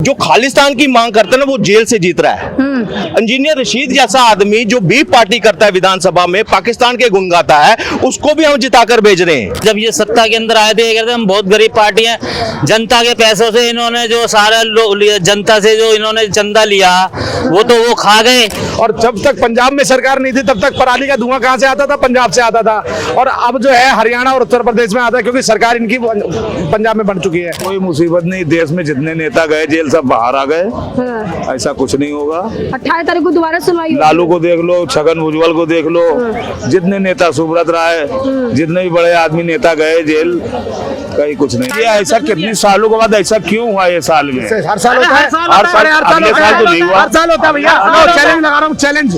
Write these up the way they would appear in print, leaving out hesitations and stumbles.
जो खालिस्तान की मांग करता है ना वो जेल से जीत रहा है। इंजीनियर रशीद जैसा आदमी जो बी पार्टी करता है विधानसभा में, पाकिस्तान के गुण गाता है, उसको भी हम जिताकर भेज रहे हैं। जब ये सत्ता के अंदर आए थे ये कहते हम बहुत गरीब पार्टी हैं, जनता के पैसों से इन्होंने जो सारा जनता से जो इन्होंने चंदा लिया वो खा गए। और जब तक पंजाब में सरकार नहीं थी तब तक पराली का धुआं कहाँ से आता था? पंजाब से आता था। और अब जो है हरियाणा और उत्तर प्रदेश में आता है क्योंकि सरकार इनकी पंजाब में बन चुकी है। कोई मुसीबत नहीं, देश में जितने नेता गए जेल सब बाहर आ गए। ऐसा कुछ नहीं होगा। 28 तारीख को दोबारा सुनवाई होगी। लालू को देख लो, छगन भुजबल को देख लो, जितने नेता, सुब्रत राय, जितने भी बड़े आदमी नेता गए जेल, कहीं कुछ नहीं। ये ऐसा कितने सालों के बाद ऐसा क्यों हुआ? ये साल में हर साल होता है, हर साल तो नहीं हुआ। हर साल होता है भैया। चैलेंज लगा रहा हूँ, चैलेंज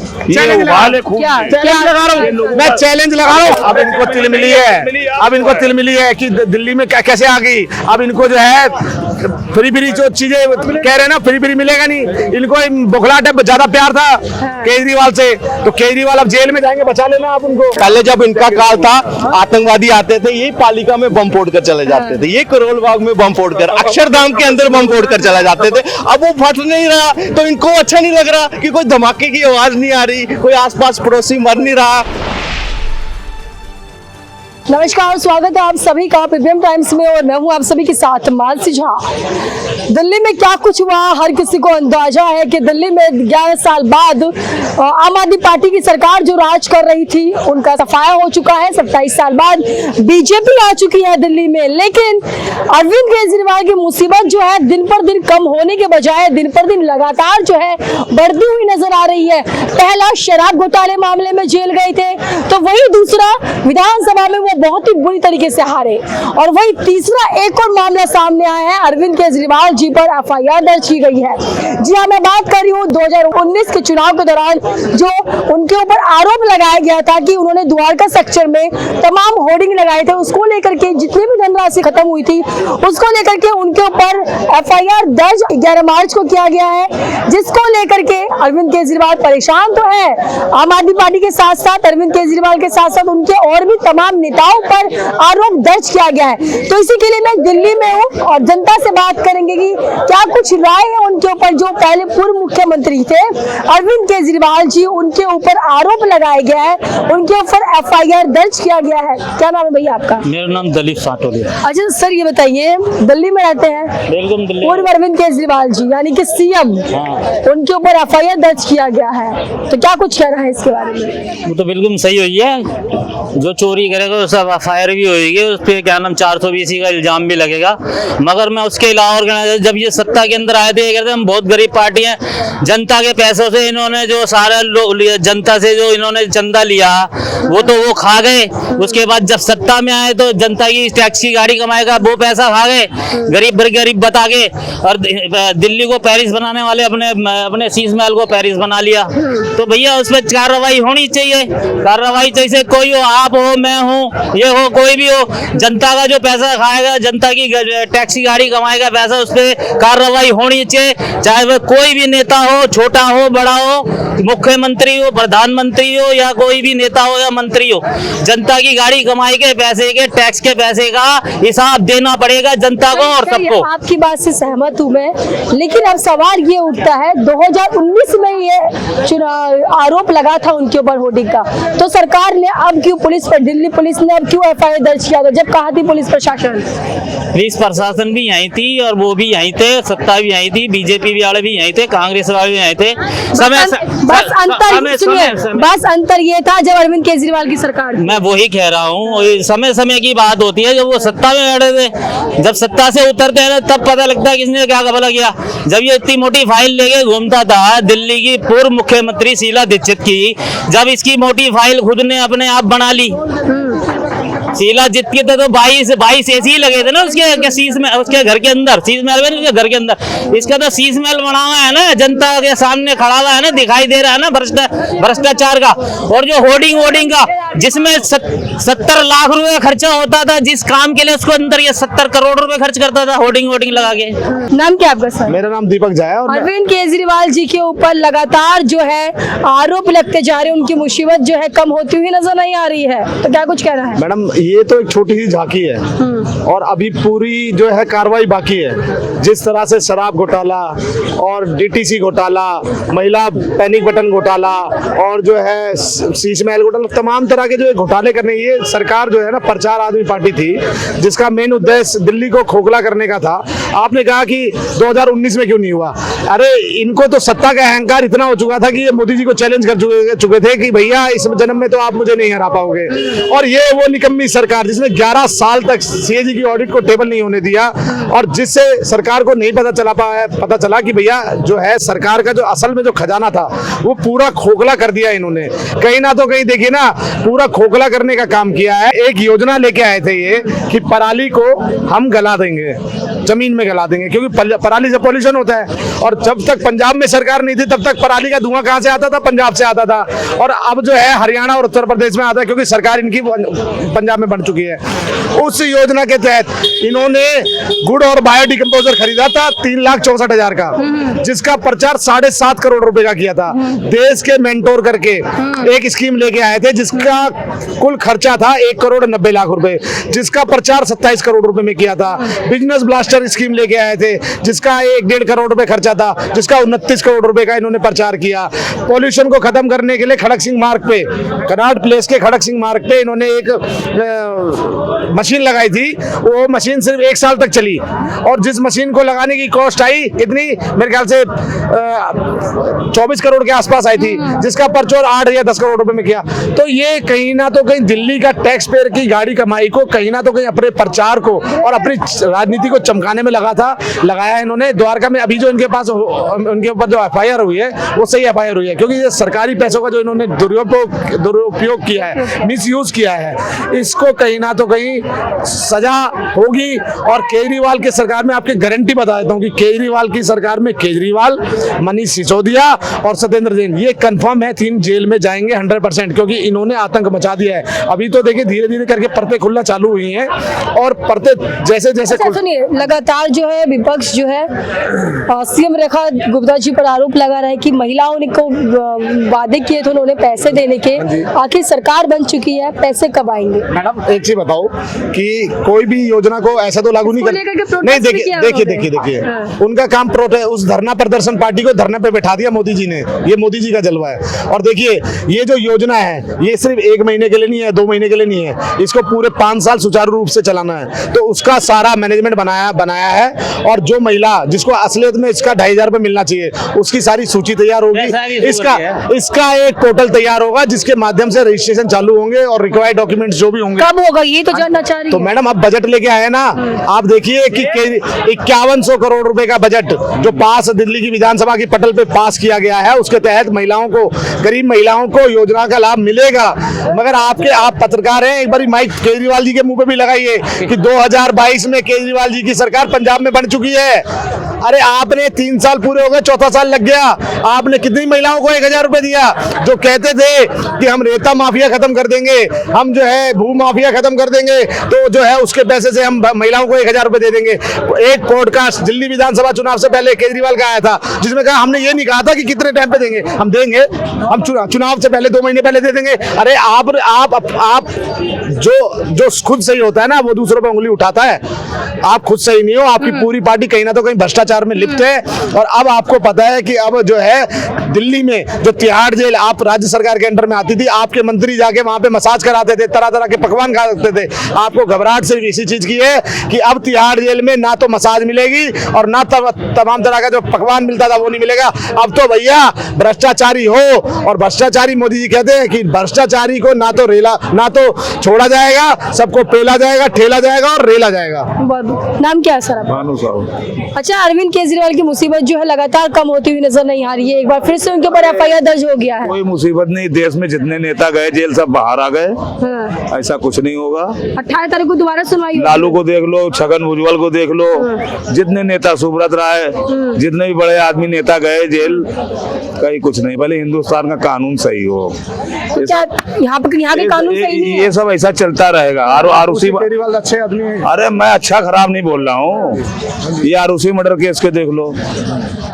लगा रहा हूँ मैं, चैलेंज लगा रहा हूँ। अब इनको तिल मिली है, अब इनको तिल मिली है कि दिल्ली में कैसे आ गई। अब इनको जो है फ्री जो चीजें कह रहे हैं ना, फ्री मिलेगा नहीं। इनको बुखलाहट है, ज्यादा प्यार था केजरीवाल से, तो केजरीवाल अब जेल में जाएंगे, बचा लेना आप उनको। पहले जब इनका काल था आतंकवादी आते थे, ये पालिका में बम फोड़ कर चले जाते थे, ये करोल बाग में बम फोड़ कर, अक्षरधाम के अंदर बम फोड़ कर चले जाते थे। अब वो फट नहीं रहा तो इनको अच्छा नहीं लग रहा कि कोई धमाके की आवाज नहीं आ रही, कोई आसपास पड़ोसी मर नहीं रहा। नमस्कार, स्वागत है आप सभी का पीपीएम टाइम्स में और मैं हूं आप सभी के साथ मानसी झा। दिल्ली में क्या कुछ हुआ, हर किसी को अंदाजा है कि दिल्ली में 11 साल बाद आम आदमी पार्टी की सरकार जो राज कर रही थी उनका सफाया हो चुका है। 27 साल बाद बीजेपी आ चुकी है दिल्ली में, लेकिन अरविंद केजरीवाल की मुसीबत जो है दिन पर दिन कम होने के बजाय दिन पर दिन लगातार जो है बढ़ती हुई नजर आ रही है। पहला शराब घोटाले मामले में जेल गए थे, तो वही दूसरा विधानसभा में वो बहुत ही बुरी तरीके से हारे, और वही तीसरा एक और मामला सामने आया है, अरविंद केजरीवाल जी पर एफआईआर दर्ज की गई है। जी हाँ, मैं बात कर रही हूँ 2019 के चुनाव के दौरान जो उनके ऊपर आरोप लगाया गया था कि उन्होंने द्वारका सेक्टर में तमाम होर्डिंग लगाए थे, उसको लेकर के जितनी भी धनराशि खत्म हुई थी उसको लेकर के उनके ऊपर एफआईआर दर्ज 11 मार्च को किया गया है, जिसको लेकर के अरविंद केजरीवाल परेशान तो है। आम आदमी पार्टी के साथ साथ अरविंद केजरीवाल के साथ साथ उनके और भी तमाम नेताओं पर आरोप दर्ज किया गया है। तो इसी के लिए मैं दिल्ली में हूँ और जनता से बात करेंगे कि क्या कुछ राय है उनके ऊपर। जो पहले पूर्व मुख्यमंत्री थे अरविंद केजरीवाल जी, उनके ऊपर आरोप लगाया गया है, उनके ऊपर एफआईआर दर्ज किया गया है। क्या नाम है भैया आपका? मेरा नाम दलीप साटोलिया। अच्छा सर, ये बताइए, दिल्ली में रहते हैं, बिल्कुल दिल्ली। पूर्व अरविंद केजरीवाल जी यानी कि सीएम, उनके ऊपर एफआईआर दर्ज किया गया है, तो क्या कुछ कहना है इसके बारे में? वो तो बिल्कुल सही हुई है, जो चोरी करेगा सब एफआईआर भी होगी, उस पर क्या नाम 420 का इल्जाम भी लगेगा। मगर मैं उसके अलावा और जब ये सत्ता के अंदर आए थे ये कहते हम बहुत गरीब पार्टी हैं, जनता के पैसों से इन्होंने जो सारा जनता से जो इन्होंने चंदा लिया वो खा गए। उसके बाद जब सत्ता में आए तो जनता की टैक्स की गाड़ी कमाएगा वो पैसा खा गए, गरीब बता के। और दिल्ली को पेरिस बनाने वाले अपने शीश महल को पेरिस बना लिया। तो भैया उस पर कार्रवाई होनी चाहिए, कार्रवाई चाहिए। कोई हो, आप हो, मैं हूँ, ये हो, कोई भी हो, जनता का जो पैसा खाएगा, जनता की टैक्स की गाड़ी कमाएगा पैसा, उस पर कार्रवाई होनी चाहिए। चाहे वह कोई भी नेता हो, छोटा हो बड़ा हो, मुख्यमंत्री हो, प्रधानमंत्री हो, या कोई भी नेता हो या मंत्री हो, जनता की गाड़ी कमाई के पैसे के, टैक्स के पैसे का हिसाब देना पड़ेगा जनता को और सबको। आपकी बात से सहमत हूँ मैं, लेकिन अब सवाल ये उठता है 2019 में ये आरोप लगा था उनके ऊपर होर्डिंग का, तो सरकार ने अब क्यों दिल्ली पुलिस ने अब क्यों एफआईआर दर्ज किया था, जब कहा थी पुलिस प्रशासन भी यहीं थी और वो भी यहीं थे, सत्ता भी यहीं थी, बीजेपी वाले भी यहीं थे, कांग्रेस वाले भी यहीं थे। बस अंतर ये था जब अरविंद केजरीवाल की सरकार, मैं वही कह रहा हूँ, समय की बात होती है। जब वो सत्ता में बैठे थे, जब सत्ता से उतरते हैं तब पता लगता है किसने क्या कबला किया। जब ये इतनी मोटी फाइल लेके घूमता था दिल्ली की पूर्व मुख्यमंत्री शीला दीक्षित की, जब इसकी मोटी फाइल खुद ने अपने आप बना ली, शीला जीत के तो 22 ऐसे ही लगे थे ना उसके शीश में, उसके घर के अंदर, शीश महल में, उसके घर के अंदर। इसका तो शीश महल बना हुआ है ना, जनता के सामने खड़ा हुआ है ना, दिखाई दे रहा है ना भ्रष्टाचार का। और जो होर्डिंग का, जिसमें 70 लाख रुपए खर्चा होता था जिस काम के लिए, उसको अंदर ये 70 करोड़ रुपए खर्च करता था होर्डिंग लगा के। नाम क्या आपका सर? मेरा नाम दीपक झा है। और अरविंद केजरीवाल जी के ऊपर लगातार जो है आरोप लगते जा रहे हैं, उनकी मुसीबत जो है कम होती हुई नजर नहीं आ रही है, तो क्या कुछ कहना है? मैडम ये तो एक छोटी सी झांकी है और अभी पूरी जो है कार्रवाई बाकी है। जिस तरह से शराब घोटाला और डीटीसी घोटाला, महिला पैनिक बटन घोटाला और जो है शीश महल घोटाला, तमाम तरह के जो घोटाले करने, ये सरकार जो है ना प्रचार आदमी पार्टी थी जिसका मेन उद्देश्य दिल्ली को खोखला करने का था। आपने कहा कि 2019 में क्यों नहीं हुआ? अरे इनको तो सत्ता का अहंकार इतना हो चुका था कि ये मोदी जी को चैलेंज कर चुके थे कि भैया इस जन्म में तो आप मुझे नहीं हरा पाओगे। और ये वो निकम्मी सरकार जिसने 11 साल तक सीएजी की ऑडिट को टेबल नहीं होने दिया और जिससे सरकार को नहीं पता चला कि भैया जो है सरकार का जो असल में जो खजाना था वो पूरा खोखला कर दिया इन्होंने। कहीं ना तो कहीं देखिए ना, पूरा खोखला करने का काम किया है। एक योजना लेके आए थे ये कि पराली को हम गला देंगे, जमीन में गला देंगे, क्योंकि पराली से पॉल्यूशन होता है। और जब तक पंजाब में सरकार नहीं थी तब तक पराली का धुआं कहां से आता था? पंजाब से आता था। और अब जो है हरियाणा और उत्तर प्रदेश में आता है क्योंकि सरकार इनकी पंजाब में बन चुकी है। उस योजना के तहत इन्होंने गुड़ और बायोडिकम्पोजर खरीदा था 3,64,000 का, जिसका प्रचार 7.5 करोड़ रुपए का किया था। देश के मेंटोर करके एक स्कीम लेके आए थे जिसका कुल खर्चा था 1,90,00,000 रुपए, जिसका प्रचार 27 करोड़ रुपए में किया था। बिजनेस ब्लास्टर स्कीम लेके आए थे जिसका 1.5 करोड़ रुपए खर्चा था, जिसका 29 करोड़ रुपए का इन्होंने प्रचार किया। पॉल्यूशन को खत्म करने के लिए खड़क सिंह मार्ग पे, कनाट प्लेस के खड़क सिंह मार्ग पे इन्होंने एक मशीन लगाई थी। वो मशीन सिर्फ 1 साल तक चली और जिस मशीन को लगाने की कॉस्ट आई कितनी, मेरे ख्याल से 24 करोड़ के आसपास आई थी, जिसका परचोर 8 या 10 करोड़ रुपए में किया। तो ये कहीं ना तो कहीं दिल्ली का टैक्स पेयर की गाड़ी कमाई को कहीं ना तो कहीं अपने प्रचार को और अपनी राजनीति को चमकाने में लगाया इन्होंने। द्वारका में अभी जो इनके पास उनके ऊपर जो एफआईआर हुई है वो सही एफआईआर हुई है, क्योंकि ये सरकारी पैसों का जो इन्होंने दुरुपयोग किया है, मिसयूज किया है, इसको कहीं ना तो कहीं सजा होगी। और केजरीवाल की सरकार में आपकी गारंटी बता देता हूँ कि केजरीवाल की सरकार में केजरीवाल, मनीष सिसोदिया और सत्येंद्र जैन ये कंफर्म है 3 जेल में जाएंगे 100%, क्योंकि इन्होंने आतंक मचा दिया है। अभी तो देखिए धीरे धीरे करके परतें खुलना चालू हुई हैं और परतें जैसे जैसे सुनिए, लगातार जो है विपक्ष जो है सीएम रेखा गुप्ता जी पर आरोप लगा रहा है कि महिलाओं ने को वादे किए थे उन्होंने पैसे देने के, आखिर सरकार बन चुकी है, पैसे कब आएंगे? मैडम एक चीज बताओ कि कोई भी योजना को ऐसा तो लागू नहीं नहीं, देखिए उनका काम उस धरना प्रदर्शन पार्टी को धरने पे बैठा दिया मोदी जी ने। ये मोदी जी का जलवा है। और देखिए ये जो योजना है ये सिर्फ 1 महीने के लिए नहीं है, 2 महीने के लिए नहीं है, इसको पूरे 5 साल सुचारू रूप से चलाना है। तो उसका सारा मैनेजमेंट बनाया है और जो महिला जिसको असलियत में इसका 2,500 रुपए मिलना चाहिए उसकी सारी सूची तैयार होगी। इसका एक पोर्टल तैयार होगा जिसके माध्यम से रजिस्ट्रेशन चालू होंगे और रिक्वायर्ड डॉक्यूमेंट्स जो भी होंगे। कब होगा ये तो जानना चाह रही तो मैडम अब बजट लेके आए ना, आप देखिए कि 5100 करोड़ रुपए का बजट जो पास दिल्ली की विधानसभा की पटल पे पास किया गया है, उसके तहत महिलाओं को, गरीब महिलाओं को योजना का लाभ मिलेगा। मगर आप पत्रकार हैं, एक बार माइक केजरीवाल जी के मुंह पे भी लगाइए कि 2022 में केजरीवाल जी की सरकार पंजाब में बन चुकी है। अरे आपने 3 साल पूरे हो गए, 4था साल लग गया, आपने कितनी महिलाओं को 1,000 रुपए दिया? जो कहते थे कि हम रेता माफिया खत्म कर देंगे, हम जो है भू माफिया खत्म कर देंगे, तो जो है उसके पैसे से हम महिलाओं को 1,000 रुपए दे देंगे। एक पॉडकास्ट दिल्ली विधानसभा चुनाव से पहले केजरीवाल का आया था जिसमें कहा हमने ये नहीं कहा था कि कितने टाइम पे देंगे, हम देंगे, हम चुनाव से पहले 2 महीने पहले दे देंगे। अरे आप जो खुद सही होता है ना वो दूसरों पे उंगली उठाता है। आप खुद सही नहीं हो, आपकी पूरी पार्टी कहीं ना तो कहीं भ्रष्टाचार में लिप्त है। और अब आपको पता है कि अब जो है दिल्ली में जो तिहाड़ जेल आप राज्य सरकार के अंडर में आती थी, आपके मंत्री जाके वहां पे मसाज कराते थे, तरह तरह के पकवान खाते थे। आपको घबराहट सिर्फ इसी चीज की है कि अब तिहाड़ जेल में ना तो मसाज मिलेगी और ना तमाम तरह का जो पकवान मिलता था वो नहीं मिलेगा। अब तो भैया भ्रष्टाचारी हो, और भ्रष्टाचारी मोदी जी कहते हैं कि भ्रष्टाचारी को ना तो छोड़ा जाएगा, सबको पेला जाएगा, ठेला जाएगा और रेला जाएगा। नाम क्या है सर आपका? भानु साहब। अच्छा, अरविंद केजरीवाल की मुसीबत जो है लगातार कम होती हुई नजर नहीं आ रही है, एक बार फिर से उनके ऊपर एफआईआर दर्ज हो गया है। कोई मुसीबत नहीं, देश में जितने नेता गए जेल सब बाहर आ गए। हाँ। ऐसा कुछ नहीं होगा। 18 तारीख को दोबारा सुनवाई होगी। लालू को देख लो, छगन भुजबल को देख लो, जितने नेता, सुब्रत राय, जितने भी बड़े आदमी नेता गए जेल, कहीं कुछ नहीं। भले हिंदुस्तान का कानून सही हो, क्या यहाँ के कानून सही नहीं है? ये सब ऐसा चलता रहेगा। आरुषि केजरीवाल अच्छे आदमी है। अरे मैं अच्छा खराब नहीं बोल रहा हूँ। ये आरुषि मर्डर केस के देख लो,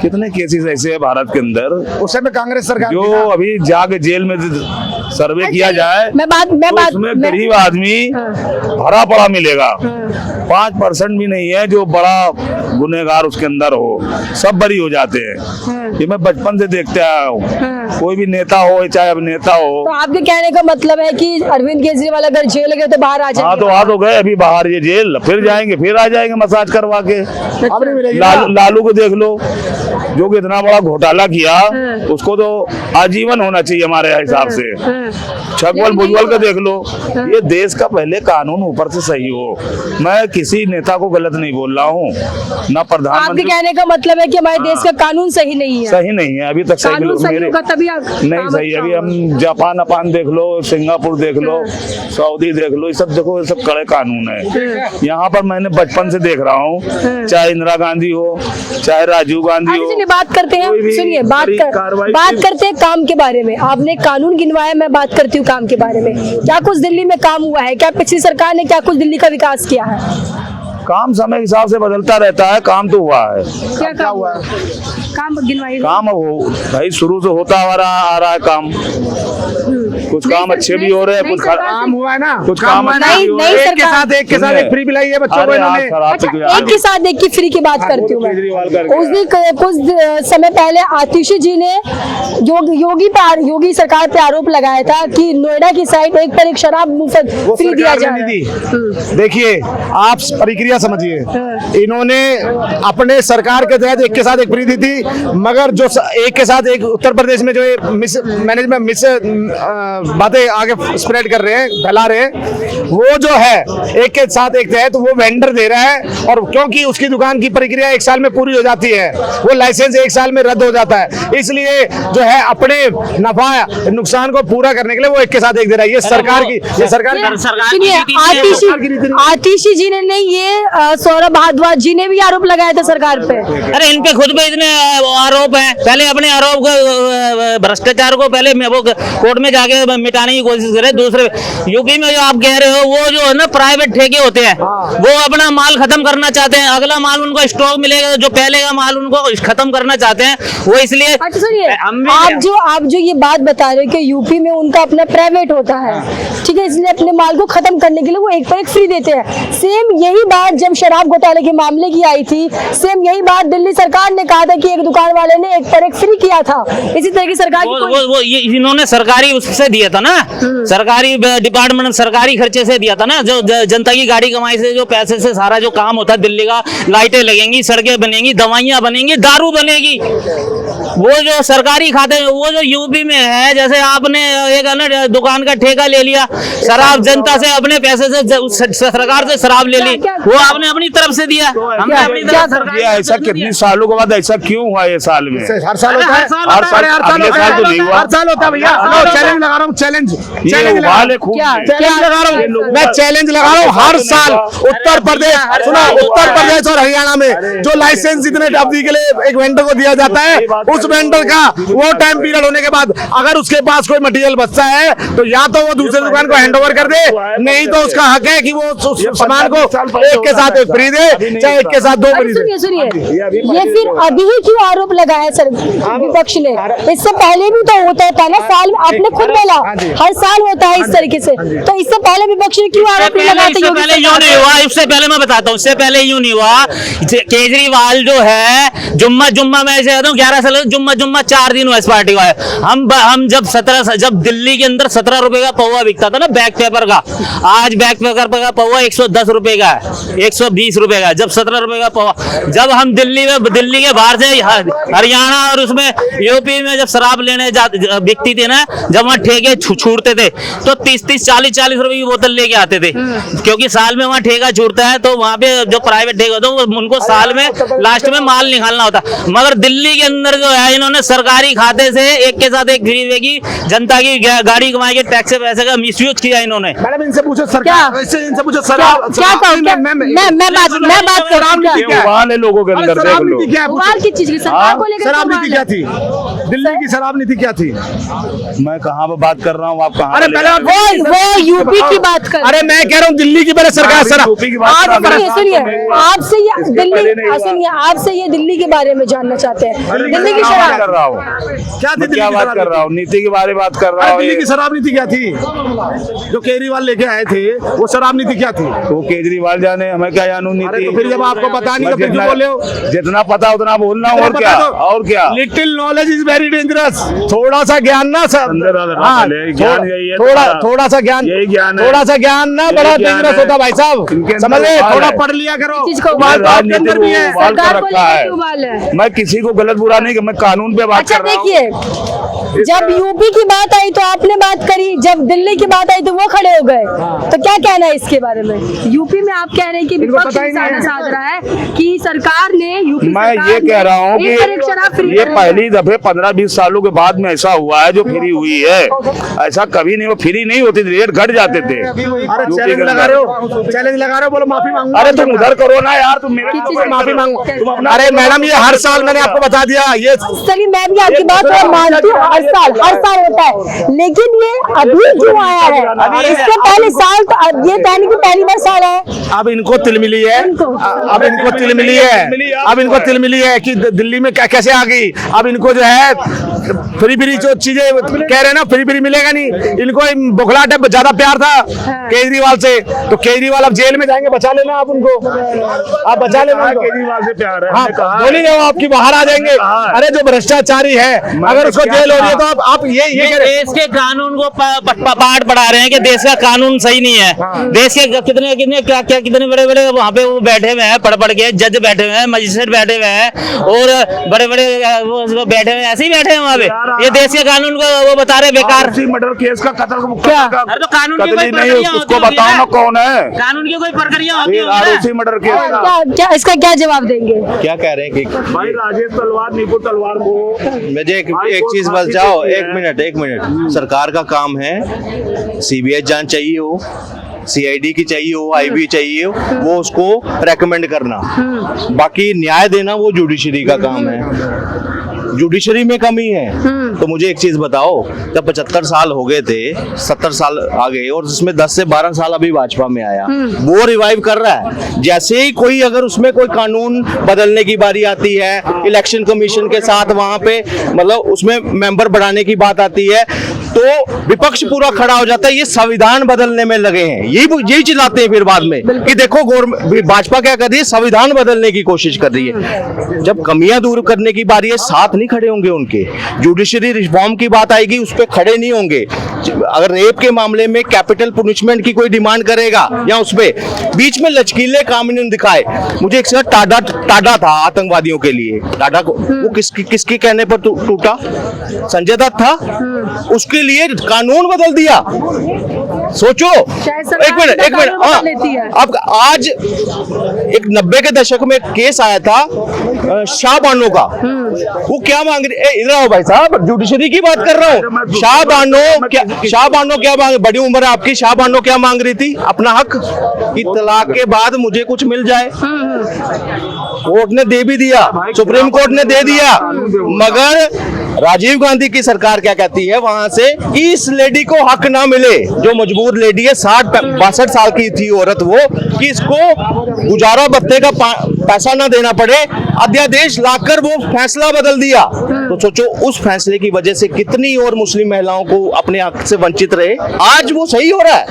कितने केसेस ऐसे है भारत के अंदर उस समय कांग्रेस सरकार जो थी ना। अभी जाके जेल में सर्वे किया जाए तो उसमें गरीब आदमी भरा पड़ा मिलेगा। 5% भी नहीं है जो बड़ा गुनहगार उसके अंदर हो, सब बरी हो जाते हैं। ये मैं बचपन से देखते आया हूँ। कोई भी नेता हो चाहे अभिनेता हो। तो आपके कहने का मतलब है कि अरविंद केजरीवाल अगर जेल गए तो बाहर आ हाँ जाएंगे? तो आ तो गए अभी बाहर ये जेल, फिर जाएंगे, फिर आ जाएंगे मसाज करवा के। अब नहीं मिलेगी ना। लालू को देख लो, जो कि इतना बड़ा घोटाला किया, उसको तो आजीवन होना चाहिए हमारे हिसाब से। छगवाल भुजबल का देख लो, ये देश का पहले कानून ऊपर से सही हो। मैं किसी नेता को गलत नहीं बोल रहा हूँ, ना आपके प्रधानमंत्री। कहने का मतलब है कि हमारे देश का कानून सही नहीं है? सही नहीं है अभी तक, सही कानून सही मेरे होगा तभी नहीं सही। अभी हम जापान अपान देख लो, सिंगापुर देख लो, सऊदी देख लो, ये सब देखो, ये सब कड़े कानून है। यहाँ पर मैंने बचपन से देख रहा हूँ, चाहे इंदिरा गांधी हो चाहे राजीव गांधी हो। चलिए बात करते हैं, कोई भी सुनिए बड़ी कार्रवाई बात करते हैं काम के बारे में। आपने कानून गिनवाया, मैं बात करती हूँ काम के बारे में। क्या कुछ दिल्ली में काम हुआ है? क्या पिछली सरकार ने क्या कुछ दिल्ली का विकास किया है? काम समय के हिसाब से बदलता रहता है, काम तो हुआ है। क्या काम हुआ? काम गिनवाइए। काम हो भाई, शुरू से होता आ रहा है काम। कुछ काम अच्छे भी हो रहे हैं, कुछ काम हुआ है ना, कुछ काम अच्छे नहीं, भी हो नहीं, रहे हैं। एक के साथ एक फ्री पिलाई है बच्चों को अरे इन्होंने। यार, खराब अच्छा, तो एक के साथ एक की फ्री की बात करती हूँ मैं। केजरीवाल करके उस दिन कुछ समय पहले आतिशी जी ने योगी सरकार पे आरोप लगाया था कि नोएडा की साइड एक पर एक शराब मुफ्त फ्री दिया जा रहा है। देखिए, आप प्रक्रिया समझिए, इन्होंने अपने सरकार के तहत एक के साथ एक फ्री दी थी, मगर जो एक के साथ एक उत्तर प्रदेश में जो मैनेजमेंट बातें आगे स्प्रेड कर रहे हैं, फैला रहे हैं, वो जो है एक के साथ एक तहत वो वेंडर दे रहा है। और क्योंकि उसकी दुकान की प्रक्रिया 1 साल में पूरी हो जाती है, वो लाइसेंस 1 साल में रद्द हो जाता है, इसलिए जो है अपने नफा नुकसान को पूरा करने के लिए वो एक के साथ एक दे रहा है। ये सरकार की सुनिए, आतिशी जी ने नहीं, ये सौरभ भारद्वाज जी ने भी आरोप लगाया था सरकार पे। अरे इन पे खुद पे इतने आरोप हैं। पहले अपने आरोप को, भ्रष्टाचार को पहले वो कोर्ट में जाके मिटाने की कोशिश करे। दूसरे यूपी में जो आप कह रहे हो, वो जो है ना प्राइवेट ठेके होते हैं, वो अपना माल खत्म करना चाहते हैं। अगला माल उनको स्टॉक मिलेगा, जो पहले का माल उनको खत्म करना चाहते हैं, वो इसलिए। अच्छा सुनिए, आप जो ये बात बता रहे हो कि यूपी में उनका अपना प्राइवेट होता है, ठीक है, इसलिए अपने माल को खत्म करने के लिए वो एक पर एक फ्री देते हैं। सेम यही बात जब शराब घोटाले के मामले की आई थी, सेम यही बात दिल्ली सरकार ने कहा था कि एक दुकान वाले ने एक पर एक फ्री किया था। इसी तरह की सरकार वो ये इन्होंने सरकारी उससे दिया था ना, सरकारी डिपार्टमेंट सरकारी खर्चे से दिया था ना। जो जनता की गाड़ी कमाई से जो पैसे से सारा जो काम होता है दिल्ली का, लाइटें लगेंगी, सड़कें बनेंगी, दवाइयां बनेंगी, दारू बनेगी, वो जो सरकारी खाते, वो जो यूपी में है, जैसे आपने एक ना दुकान का ठेका ले लिया, शराब जनता से अपने पैसे से सरकार से शराब ले ली, वो आपने अपनी तरफ से दिया, हमने अपनी तरफ से। ये ऐसा कितनी सालों के बाद ऐसा क्यों हुआ ये साल में? हर साल होता है, हर साल अगले साल तो नहीं हुआ। हर साल होता है भैया। चैलेंज लगा रहा हूँ, चैलेंज लगा रहा हूँ, मैं चैलेंज लगा रहा हूँ। हर साल उत्तर प्रदेश, सुनो, उत्तर प्रदेश और हरियाणा में जो लाइसेंस इतने अवधि के लिए एक वेंडर को दिया जाता है, उस वेंडर का वो टाइम पीरियड होने के बाद अगर उसके पास कोई मटेरियल बचता है तो या तो वो दूसरे दुकान को हैंडओवर कर दे, नहीं तो उसका हक है कि वो उस सामान को एक के साथ एक फ्री दे, चाहे एक के साथ 2 फ्री दे। सुनिए, ये फिर अभी ही क्यों आरोप लगाया सर विपक्ष ने? इससे पहले भी तो होता था ना, साल में आपने खुद बोला हर साल होता है इस तरीके से, तो इससे पहले विपक्ष ने क्यों आरोप नहीं लगाया? इससे पहले यूं नहीं हुआ, इससे पहले मैं बताता हूँ, इससे पहले यूं नहीं हुआ। केजरीवाल जो है जुम्मा मैं ऐसे कहता हूँ 11 साल जुम्मा 4 दिन हुआ इस पार्टी का है। हम जब दिल्ली के अंदर 17 रुपए का पौवा बिकता था ना बैक पेपर का, आज बैक पेपर का पौवा 110 रुपए का है, 120 रुपए का, जब 17 रुपए का पौवा। जब हम दिल्ली के बाहर से हरियाणा और उसमें यूपी में जब शराब लेने बिकती थी ना, जब वहाँ ठेके छूटते थे तो 30-30 40-40 रुपए की बोतल लेके आते थे, क्योंकि साल में वहाँ ठेका छूटता है, तो वहाँ पे जो प्राइवेट ठेका होता है उनको साल में लास्ट में माल निकालना होता। मगर दिल्ली के अंदर जो है इन्होंने सरकारी खाते से एक के साथ एक फ्री देगी, जनता की गाड़ी कमाई के टैक्स से पैसे का मिसयूज किया इन्होंने। मैडम इनसे पूछो सरकार, इनसे पूछो शराब क्या मैं बात कर रहा हूँ, उबाल है लोगों के अंदर, देख लो। किस चीज की सरकार को लेकर शराब नीति क्या थी? दिल्ली की शराब नीति क्या थी? मैं कहाँ पर बात बात कर रहा हूँ, आप कहाँ अरे पहले वो यूपी की बात कर, अरे मैं कह रहा हूँ दिल्ली की पहले सरकार सर यूपी की बात आप कर रहा हूँ। सुनिए आपसे ये इसके पहले नहीं दिल्ली हुआ। सुनिए आपसे ये दिल्ली के बारे में जानना चाहते हैं। दिल्ली की क्या बात शराब कर रहा हूँ, क्या थी मैं दिल्ली क्या की बात शराब कर रहा हूँ, नीति के बारे में बात कर रहा अरे हूँ। दिल्ली की शराब नीति क्या थी जो केजरीवाल लेके आए थे, वो शराब नीति क्या थी? तो केजरीवाल जाने, हमें क्या जानू अरे नीति। तो फिर जब आपको पता नहीं तो फिर क्यों जितना- बोले हो? जितना पता उतना बोलना, और क्या और क्या। Little knowledge is very dangerous. थोड़ा सा ज्ञान ना सर, अंदर ज्यादा हाँ, पहले ज्ञान यही है थोड़ा तुम्हारा। थोड़ा सा ज्ञान, यही ज्ञान है। थोड़ा सा ज्ञान ना यही बड़ा ज्ञान डेंजरस है। होता भाई साहब, इनके अंदर समझ रहे? उबाल थोड़ा है। पढ़ लिया करो। चीज को बात उबाल- आपके अंदर भी है। उबाल कर सरकार को रखा लेकर है। क्यों उबाल है? मैं किसी को गलत बुरा नहीं, मैं कानून पे बात अच्छा कर रहा हूँ। देखिए, जब यूपी की बात आई तो आपने बात करी, जब दिल्ली की बात आई तो वो खड़े हो गए। तो क्या कहना है इसके बारे में? यूपी में आप कह रहे हैं कि इनको विपक्ष पता ही नहीं है। निशाना साध रहा है कि सरकार ने यूपी मैं सरकार ये कह ने रहा हूँ एक तरफ शराब कि फ्री ये कर दी। पहली दफे 15-20 सालों के बाद में ऐसा हुआ है जो फ्री हुई है। ऐसा कभी नहीं, वो फ्री नहीं होती थी, रेट घट जाते थे। अरे यूपी चैलेंज के लगा अंदर। रहे हो, चैलेंज लगा रहे हो, बोलो माफी मांगू। अरे तुम उधर करो ना यार, तुम मेरे किस नाम चीज पर की माफी मांगू। तुम अपना- अरे मैडम ये हर साल मैंने आपको बता दिया ये चलिए मैं भी आपकी बात को मानती हूँ, हर साल होता है, लेकिन ये अभी क्यों आया है? इससे पहले साल तो ये कहने की पहली बार साल है। अब इनको तिल मिली है, अब इनको तिल मिली है, अब इनको तिल मिली है कि दिल्ली में कैसे आ गई। अब इनको जो है फ्री जो चीजें कह रहे हैं ना, फ्री मिलेगा नहीं। इनको बुखलाहट है, ज्यादा प्यार था केजरीवाल से, तो केजरीवाल अब जेल में जाएंगे, बचा लेना आप उनको, आप बचा लेना उनको। केजरीवाल से प्यार है, हाँ हमने कहा है। बोलिए वो आपकी बाहर आ जाएंगे। कहा है। अरे जो भ्रष्टाचारी है अगर तो उसको क्या जेल हो रही है कहा? तो आप ये कह रहे हैं। देश के कानून को पाठ पढ़ा रहे हैं कि देश का कानून सही नहीं है। देश के कितने कितने क्या क्या कितने बड़े बड़े वहाँ पे वो बैठे हुए हैं, पढ़ के जज बैठे हुए हैं, मजिस्ट्रेट बैठे हुए हैं, और बड़े बड़े वो बैठे हुए हैं, ऐसे ही बैठे हैं वहाँ पे। ये देश के कानून को वो बता रहे बेकार। उसी मर्डर केस का कत्ल क्या? अरे तो कानून की कत्ल कोई ही नहीं, प्रक्रिया उसको होती होगी बताओ ना। ना कौन है। कानून की कोई प्रक्रिया होती होगी ना। उसी मर्डर केस का क्या इसका क्या जवाब देंगे? क्या कह रहे हैं कि भाई राजेश तलवार, नीपू तलवार को मुझे एक चीज बस जाओ, एक मिनट। सरकार का काम है सीबीआई जांच चाहिए हो, सीआईडी की चाहिए हो, आईबी चाहिए हो, वो उसको रेकमेंड करना, बाकी न्याय देना वो जुडिशरी का काम है। जुडिशरी में कमी है। तो मुझे एक चीज बताओ, जब 75 साल हो गए थे, 70 साल आ गए और उसमें 10 से 12 साल अभी भाजपा में आया, वो रिवाइव कर रहा है। जैसे ही कोई अगर उसमें कोई कानून बदलने की बारी आती है, इलेक्शन कमीशन के साथ वहां पे मतलब उसमें मेंबर बढ़ाने की बात आती है, तो विपक्ष पूरा खड़ा हो जाता है, ये संविधान बदलने में लगे हैं। यही चिल्लाते हैं फिर बाद में कि देखो भाजपा क्या कर रही है, संविधान बदलने की कोशिश कर रही है। जब कमियां दूर करने की बारी है, साथ नहीं खड़े होंगे उनके। जुडिशरी रिफॉर्म की बात आएगी, उस पर खड़े नहीं होंगे। अगर रेप के मामले में कैपिटल पनिशमेंट की कोई डिमांड करेगा या उस पे बीच में लचकीले कानून दिखाए। मुझे एक टाडा था आतंकवादियों के लिए, टाडा को वो किसके कहने पर टूटा? संजय दत्त था, उसके लिए कानून बदल दिया। सोचो, एक मिनट हाँ, अब आज एक 90 के दशक में केस आया था शाह बानो का। वो क्या मांग रही, इधर आओ भाई साहब, जुडिशरी की बात कर रहा हूँ। शाह बानो क्या मांग, बड़ी उम्र है आपकी, शाह बानो क्या मांग रही थी? अपना हक कि तलाक के बाद मुझे कुछ मिल जाए। कोर्ट ने दे भी दिया, सुप्रीम कोर्ट ने दे दिया, मगर राजीव गांधी की सरकार क्या कहती है वहां से कि इस लेडी को हक ना मिले, जो मजबूर लेडी है, 60-62 साल की थी औरत वो, कि इसको गुजारा भत्ते का पैसा ना देना पड़े। अध्यादेश लाकर वो फैसला बदल दिया। तो सोचो उस फैसले की वजह से कितनी और मुस्लिम महिलाओं को अपने हक से वंचित रहे। आज वो सही हो रहा है,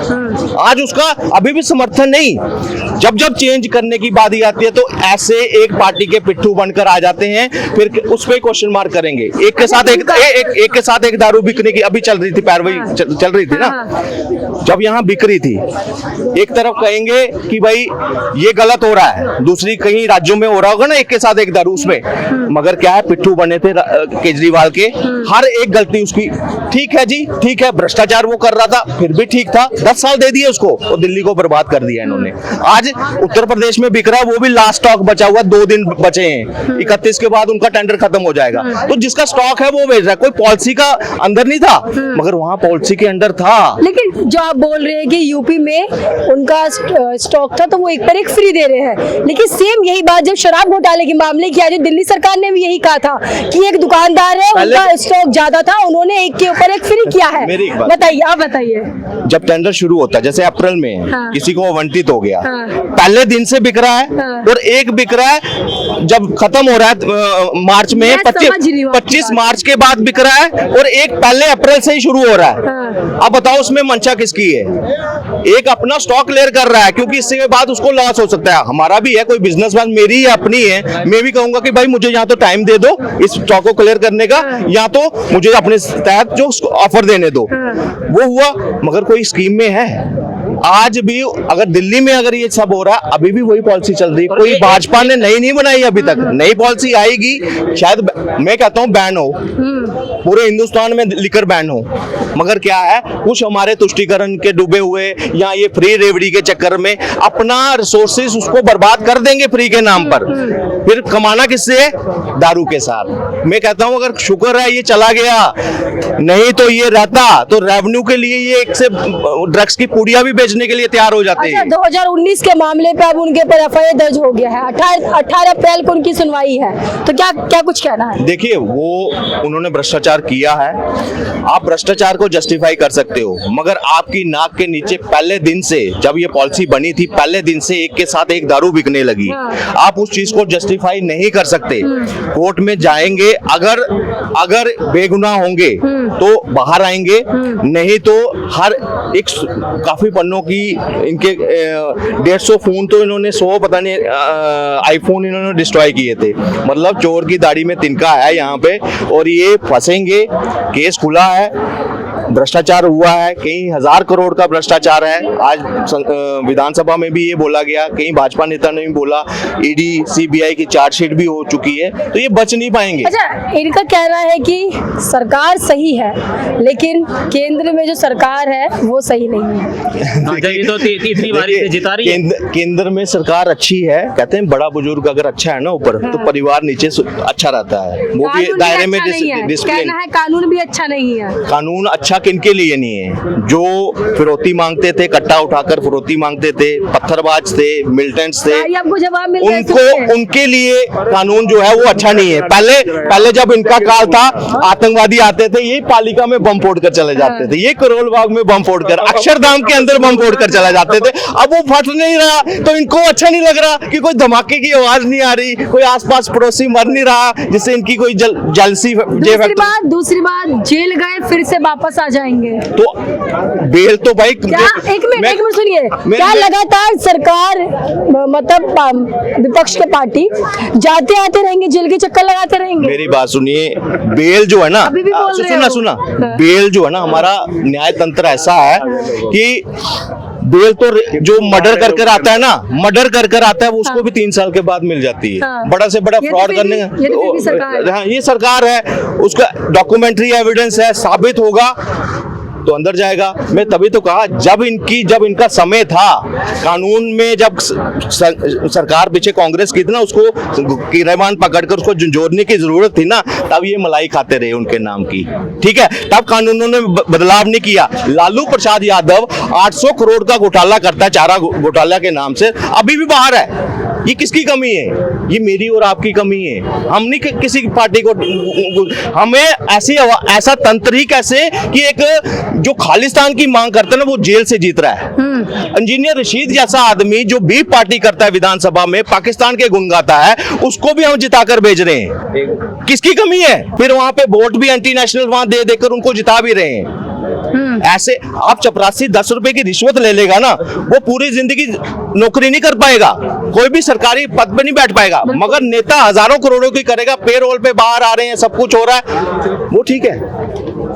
आज उसका अभी भी समर्थन नहीं। जब जब चेंज करने की बात आती है तो ऐसे एक पार्टी के पिट्ठू बनकर आ जाते हैं, फिर उस पर क्वेश्चन मार्क करेंगे। एक के साथ एक दारू बिकने की अभी चल रही थी, पैरवी चल रही थी ना, जब यहाँ बिक रही थी, एक तरफ कहेंगे कि भाई ये गलत हो रहा है, दूसरी कहीं राज्यों में हो रहा होगा ना एक के साथ एक दारू उसमें, मगर क्या है, पिट्ठू बने थे केजरीवाल के, हर एक गलती उसकी। ठीक है जी, ठीक है, भ्रष्टाचार वो कर रहा था, फिर भी ठीक था, 10 साल दे दिए उसको और दिल्ली को बर्बाद कर दिया इन्होंने। आज उत्तर प्रदेश में बिक रहा है, वो भी लास्ट स्टॉक बचा हुआ, 2 दिन बचे हैं, 31 के बाद उनका टेंडर खत्म हो जाएगा। तो जिसका स्टॉक है वो बेच रहा है, कोई पॉलिसी का अंदर नहीं था, मगर वहां पॉलिसी के अंदर था। लेकिन जो आप बोल रहे हैं कि यूपी में उनका स्टॉक था तो वो एक पर एक फ्री दे रहे हैं, लेकिन सेम यही बात जब शराब घोटाले के मामले की आई, दिल्ली सरकार ने भी यही कहा था कि एक दुकान दुकानदार है पहले- उनका स्टॉक ज्यादा था, उन्होंने एक के ऊपर एक फ्री किया है। मेरी एक बात- बताइए, आप बताइए। जब टेंडर शुरू होता है जैसे अप्रैल में हाँ। किसी को आवंटित हो गया, हाँ। पहले दिन से बिक रहा है हाँ। और एक बिक रहा है जब खत्म हो रहा है मार्च में, मैं समझ रही हूँ आपकी 25 बात। मार्च के बाद बिक रहा है और एक पहले अप्रैल से ही शुरू हो रहा है। हाँ। अब बताओ उसमें मंशा किसकी है? एक अपना स्टॉक क्लियर कर रहा है क्योंकि इसके बाद उसको लॉस हो सकता है। हमारा भी है, कोई बिजनेसमैन मेरी है अपनी है, मैं भी कहूंगा कि भाई मुझे यहाँ तो टाइम दे दो इस स्टॉक को क्लियर करने का, या तो मुझे अपने तहत जो ऑफर देने दो। वो हुआ, मगर कोई स्कीम में है आज भी? अगर दिल्ली में अगर ये सब हो रहा है, अभी भी वही पॉलिसी चल रही है। कोई भाजपा ने नई नहीं बनाई अभी तक, नई पॉलिसी आएगी शायद, मैं कहता हूँ बैन हो, पूरे हिंदुस्तान में लिकर बैन हो। मगर क्या है, कुछ हमारे तुष्टीकरण के डूबे हुए या ये फ्री रेवड़ी के चक्कर में अपना रिसोर्सेज उसको बर्बाद कर देंगे फ्री के नाम पर। फिर कमाना किससे है? दारू के साथ। मैं कहता हूँ अगर शुक्र है ये चला गया, नहीं तो ये रहता तो रेवेन्यू के लिए ये एक से ड्रग्स की पुड़िया भी बेचने के लिए तैयार हो जाते अच्छा, हैं। 2019 के मामले पे अब उनके पर एफआईआर दर्ज हो गया है। 18 अप्रैल को उनकी सुनवाई है, तो क्या क्या कुछ कहना है? देखिए, वो उन्होंने भ्रष्टाचार किया है, आप भ्रष्टाचार को जस्टिफाई कर सकते हो, मगर आपकी नाक के नीचे पहले दिन से, जब ये पॉलिसी बनी थी पहले दिन से एक के साथ एक दारू बिकने लगी। हाँ। आप उस चीज को जस्टिफाई नहीं कर सकते। कोर्ट में जाएंगे, अगर बेगुनाह होंगे तो बाहर आएंगे, नहीं तो हर एक काफी पन्नों की इनके 150 फोन तो इन्होंने 100 पता नहीं आईफोन इन्होंने डिस्ट्रॉय किए थे। मतलब चोर की दाढ़ी में तिनका है यहाँ पे, और ये फंसेंगे। केस खुला है, भ्रष्टाचार हुआ है, कई हजार करोड़ का भ्रष्टाचार है। आज विधानसभा में भी ये बोला गया, कई भाजपा नेता ने भी बोला, ईडी सीबीआई की चार्जशीट भी हो चुकी है, तो ये बच नहीं पाएंगे। अच्छा, इनका कहना है कि सरकार सही है लेकिन केंद्र में जो सरकार है वो सही नहीं है। ये तो इतनी बारी से जिता रही है। केंद्र में सरकार अच्छी है, कहते हैं बड़ा बुजुर्ग अगर अच्छा है ना ऊपर, तो परिवार नीचे अच्छा रहता है, वो भी कानून दायरे में अच्छा नहीं है। डिसिप्लिन। कहना है कानून भी अच्छा नहीं है। कानून अच्छा किनके लिए नहीं है? जो फिरौती मांगते थे, कट्टा उठाकर फिरौती मांगते थे, पत्थरबाज थे, मिलिटेंट्स थे, ये आपको जवाब मिल रहा है उनको, सुन के। उनके लिए कानून जो है वो अच्छा नहीं है। पहले जब इनका काल था, आतंकवादी आते थे, ये पालिका में बम फोड़ कर चले जाते थे, ये करोल बाग में बम फोड़ कर, अक्षरधाम के अंदर बम फोड़ कर चले जाते थे। अब वो फट नहीं रहा तो इनको अच्छा नहीं लग रहा कि कोई धमाके की आवाज नहीं आ रही, कोई आसपास पड़ोसी मर नहीं रहा, जिससे इनकी कोई जलसी। दूसरी बात जेल गए फिर से वापस आ जाएंगे तो बेल तो भाई क्या? एक मिनट सुनिए, मैं- क्या लगातार सरकार मतलब विपक्ष के पार्टी जाते आते रहेंगे, जेल के चक्कर लगाते रहेंगे? मेरी बात सुनिए, बेल जो है ना, अभी भी बोल रहे हो। सुना हाँ। बेल जो है ना, हमारा न्याय तंत्र ऐसा है कि बेल तो जो मर्डर कर आता है ना, मर्डर कर आता है, वो उसको भी 3 साल के बाद मिल जाती है। हाँ। बड़ा से बड़ा ये तो फ्रॉड फिर करने भी- ये तो फिर भी सरकार है। हाँ, ये सरकार है, उसका डॉक्यूमेंट्री एविडेंस है, साबित होगा तो अंदर जाएगा। मैं तभी तो कहा, जब इनका समय था कानून में, जब सरकार पीछे कांग्रेस की थी ना, उसको गिरबान पकड़कर उसको झंझोरने की जरूरत थी ना, तब ये मलाई खाते रहे उनके नाम की। ठीक है, तब कानूनों ने बदलाव नहीं किया। लालू प्रसाद यादव 800 करोड़ का घोटाला करता है, चारा घोटाला के नाम से, अभी भी बाहर है। ये किसकी कमी है? ये मेरी और आपकी कमी है। हम नहीं किसी पार्टी को, हमें ऐसा तंत्र ही कैसे कि एक जो खालिस्तान की मांग करता है ना, वो जेल से जीत रहा है। इंजीनियर रशीद जैसा आदमी जो भी पार्टी करता है विधानसभा में, पाकिस्तान के गुण गाता है, उसको भी हम जिताकर भेज रहे हैं। किसकी कमी है? फिर वहां पे वोट भी एंटी नेशनल वहां दे देकर उनको जिता भी रहे हैं। ऐसे आप चपरासी 10 रुपए की रिश्वत ले लेगा ना, वो पूरी जिंदगी नौकरी नहीं कर पाएगा, कोई भी सरकारी पद पे नहीं बैठ पाएगा। मगर नेता हजारों करोड़ों की करेगा, पेरोल पे बाहर आ रहे हैं, सब कुछ हो रहा है, वो ठीक है।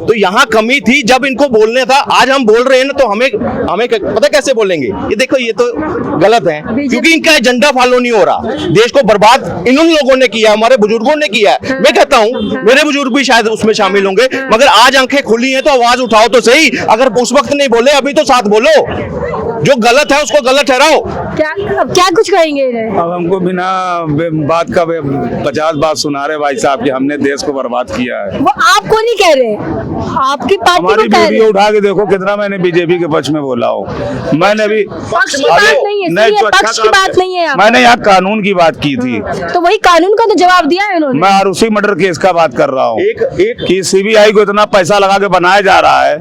तो यहाँ कमी थी जब इनको बोलने था। आज हम बोल रहे हैं ना, तो हमें पता कैसे बोलेंगे? ये देखो, ये तो गलत है, क्योंकि इनका एजेंडा फॉलो नहीं हो रहा। देश को बर्बाद इन लोगों ने किया, हमारे बुजुर्गों ने किया है। मैं कहता हूँ मेरे बुजुर्ग भी शायद उसमें शामिल होंगे, मगर आज आंखें खुली हैं तो आवाज उठाओ तो सही। अगर उस वक्त नहीं बोले, अभी तो साथ बोलो, जो गलत है उसको गलत ठहराओ। क्या कुछ कहेंगे इन्हें? अब हमको बिना बात का 50 बात सुना रहे भाई साहब कि हमने देश को बर्बाद किया है। वो आपको नहीं कह रहे, आपकी पार्टी हमारी को कह रहे वीडियो उठा के देखो, कितना मैंने बीजेपी के पक्ष में बोला हो। मैंने भी पक्ष की बात नहीं नहीं है, नहीं, इसलिए जो अच्छा पक्ष की काम बात नहीं है यहाँ। मैंने यहाँ कानून की बात की थी। तो वही कानून का तो जवाब दिया है इन्होंने। मैं आरुषि मर्डर केस का बात कर रहा हूँ एक कि सीबीआई को इतना पैसा लगा के बनाया जा रहा है,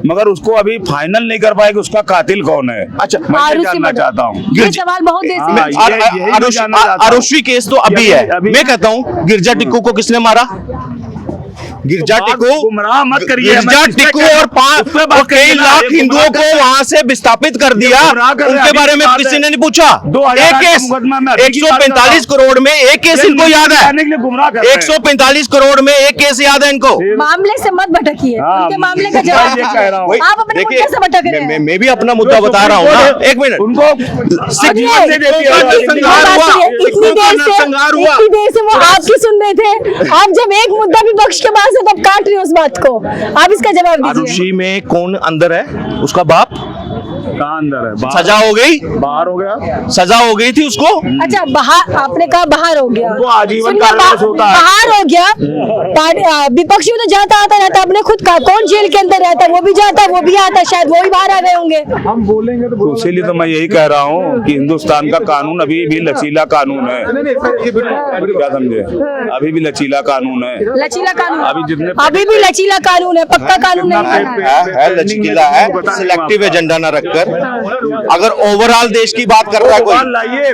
मगर उसको अभी फाइनल नहीं कर पाए कि उसका कातिल कौन है। अच्छा, मैं ये आरुषि जानना मर्डर। चाहता हूँ। ये सवाल बहुत देर से हाँ, यही मैं जानना चाहता हूँ। आरुषि केस तो अभी है। अभी- मैं कहता हूँ गिरजा टिक्कू को किसने मारा? गिरजा टिक्कू, गुमराह मत करिए। गिरजा मैं किस पे टिक्कू कह- और उस पे बात कई करिए ना, लाख ये हिंदुओं गुमराह को कर- वहां से विस्थापित कर दिया। गुमराह कर रहे हैं। उनके अभी बारे में बात किसी है। ने नहीं पूछा। 2008 एक केस का मुकदमा में अभी की बात कर रहा 145 हूं। करोड़ में एक केस इनको याद है। के लिए गुमराह कर रहे हैं। 145 करोड़ में एक केस याद है इनको। मामले से मत भटकिए, हाँ, उनके मामले का मैं जवाब ये कह रहा हूँ। आप अपने मुद्दे से भटक रहे हैं। मैं भी अपना मुद्दा बता रहा हूँ ना। एक मिनट, उनको सिग्नल दे देती है। संघार हुआ, इतनी देर से वो आपकी सुन रहे थे। आप जब एक मुद्दा विपक्ष के पास है तब काट रहे हो उस बात को। आप इसका जवाब दीजिए। आरुषि में कौन अंदर है? उसका बाप। कहाँ अंदर है? सजा हो गई, बाहर हो गया। सजा हो गई थी उसको। अच्छा, बाहर आपने कहा बाहर हो गया, उनको आजीवन सुनिए, कारावास होता है। बाहर हो गया। विपक्षी तो जाता आता रहता है, अपने खुद का कौन जेल के अंदर रहता है? वो भी जाता है, वो भी आता है, शायद वो भी बाहर आ गए होंगे। हम बोलेंगे तो इसीलिए तो मैं यही कह रहा हूँ कि हिंदुस्तान का कानून अभी भी लचीला कानून है। क्या समझे? अभी भी लचीला कानून है। लचीला कानून अभी भी लचीला कानून है, पक्का कानून नहीं है। है लचकीला है, सिलेक्टिव एजेंडा ना रखकर। अगर ओवरऑल देश की बात कर रहा है कोई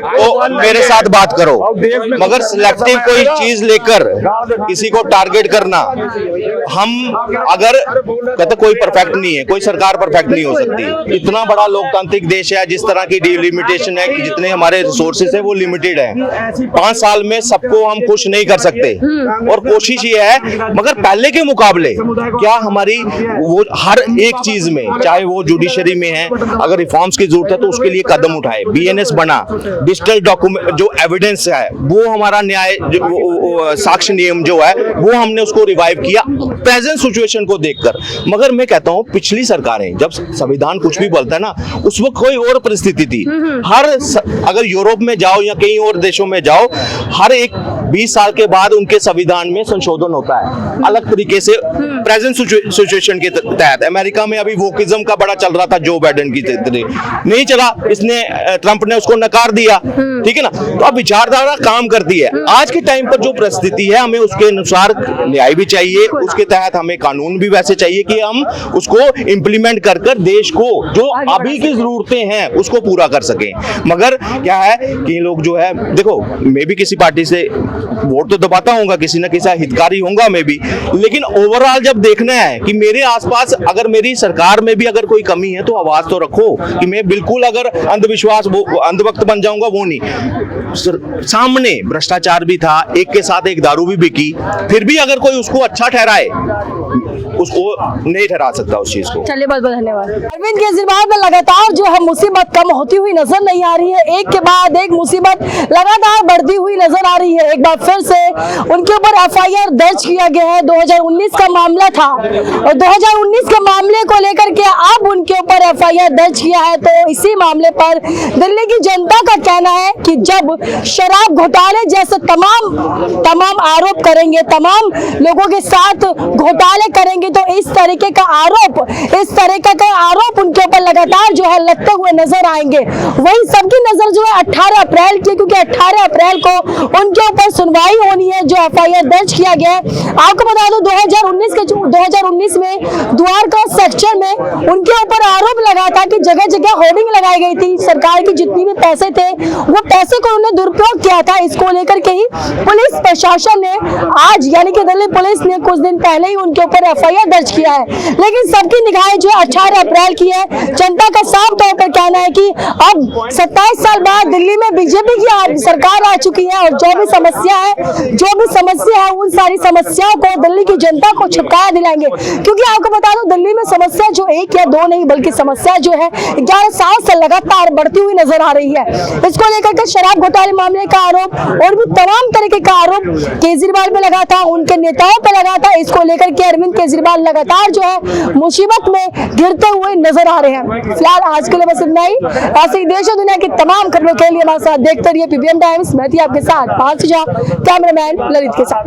तो मेरे साथ बात करो, मगर सिलेक्टिव कोई चीज लेकर किसी को टारगेट करना, हम अगर कहते कोई परफेक्ट नहीं है, कोई सरकार परफेक्ट नहीं हो सकती। इतना बड़ा लोकतांत्रिक देश है, जिस तरह की डिलिमिटेशन है कि जितने हमारे रिसोर्सेज है वो लिमिटेड है। 5 साल में सबको हम खुश नहीं कर सकते, और कोशिश ये है, मगर पहले के मुकाबले क्या हमारी वो हर एक चीज में, चाहे वो जुडिशरी में है, अगर रिफॉर्म्स की जरूरत है तो उसके लिए कदम उठाए। बीएनएस बना, डिजिटल डॉक्यूमेंट जो एविडेंस है वो हमारा न्याय साक्ष्य नियम जो है वो हमने उसको रिवाइव किया प्रेजेंट सिचुएशन को देखकर। मगर मैं कहता हूं पिछली सरकारें जब संविधान कुछ भी बोलता है ना, उस वक्त कोई और परिस्थिति थी। अगर यूरोप में जाओ या कहीं और देशों में जाओ, हर एक 20 साल के बाद उनके संविधान में संशोधन होता है अलग तरीके से प्रेजेंट सिचुएशन के तहत। अमेरिका में अभी वोकिज्म का बड़ा चल रहा था, जो बाइडेन की नहीं चला, इसने ट्रंप ने उसको नकार दिया, ठीक है ना। तो अब विचारधारा काम करती है। आज के टाइम पर जो परिस्थिति है, हमें उसके अनुसार न्याय भी चाहिए, उसके तहत हमें कानून भी वैसे चाहिए कि हम उसको इंप्लीमेंट कर कर देश को जो अभी की जरूरतें हैं उसको पूरा कर सकें। मगर क्या है कि लोग जो है, देखो मैं भी किसी पार्टी से वोट तो दबाता हूँ, किसी ना किसी हितकारी होऊंगा मैं भी, लेकिन ओवरऑल जब देखना है कि मेरे आसपास अगर मेरी सरकार में भी अगर कोई कमी है तो आवाज तो रखो। कि मैं बिल्कुल अगर अंधविश्वास अंधभक्त बन जाऊंगा वो नहीं। सामने भ्रष्टाचार भी था, एक के साथ एक दारू भी बिकी, फिर भी अगर कोई उसको अच्छा ठहराए, उसको नहीं ठहरा सकता उस चीज को। चलिए, बहुत बहुत धन्यवाद। अरविंद केजरीवाल में लगातार जो है मुसीबत कम होती हुई नजर नहीं आ रही है, एक के बाद एक मुसीबत लगातार बढ़ती हुई नजर आ रही है। एक बार फिर से उनके ऊपर एफआईआर दर्ज किया गया है। 2019 का मामला था और 2019 के मामले को लेकर के अब उनके ऊपर एफआईआर दर्ज किया है। तो इसी मामले पर दिल्ली की जनता का कहना है कि जब शराब घोटाले जैसे तमाम आरोप करेंगे, तमाम लोगों के साथ घोटाले करेंगे, तो इस तरीके का आरोप उनके ऊपर लगातार जो है लगते हुए नजर आएंगे। वही सबकी नजर जो है 18 अप्रैल की, क्योंकि 18 अप्रैल को उनके ऊपर सुनवाई होनी है जो एफआईआर दर्ज किया गया है। आपको बता दो 2019 में द्वारका सेक्शन में उनके ऊपर आरोप लगा था कि जगह जगह होर्डिंग लगाई गई थी, सरकार की जितनी भी पैसे थे वो पैसे को उन्होंने दुरुपयोग किया था। इसको लेकर के ही पुलिस प्रशासन ने आज यानी कि दिल्ली पुलिस ने कुछ दिन पहले ही उनके ऊपर एफआईआर दर्ज किया है। लेकिन सबकी निगाहें जो 18 अप्रैल की है। जनता का साफ तौर पर कहना है कि अब 27 साल बाद दिल्ली में बीजेपी की सरकार आ चुकी है और जो भी समस्या है उन सारी समस्याओं को दिल्ली की जनता को छुटकारा दिलाएंगे। क्योंकि आपको बता दो दिल्ली में समस्या जो एक या दो नहीं बल्कि समस्या जो है 11 साल से लगातार बढ़ती हुई नजर आ रही है। इसको लेकर के शराब घोटाले मामले का आरोप और भी तमाम तरीके का आरोप केजरीवाल पे लगा था, उनके नेताओं पे लगा था। इसको लेकर के अरविंद केजरीवाल लगातार जो है मुसीबत में घिरते हुए नजर आ रहे हैं। फिलहाल आज के लिए बस इतना ही। ऐसे ही देश और दुनिया की तमाम खबरों के लिए हमारे साथ देखते रहिए पीबीएम टाइम्स। मैं थी आपके साथ पार्थ सुझा, कैमरामैन ललित के साथ।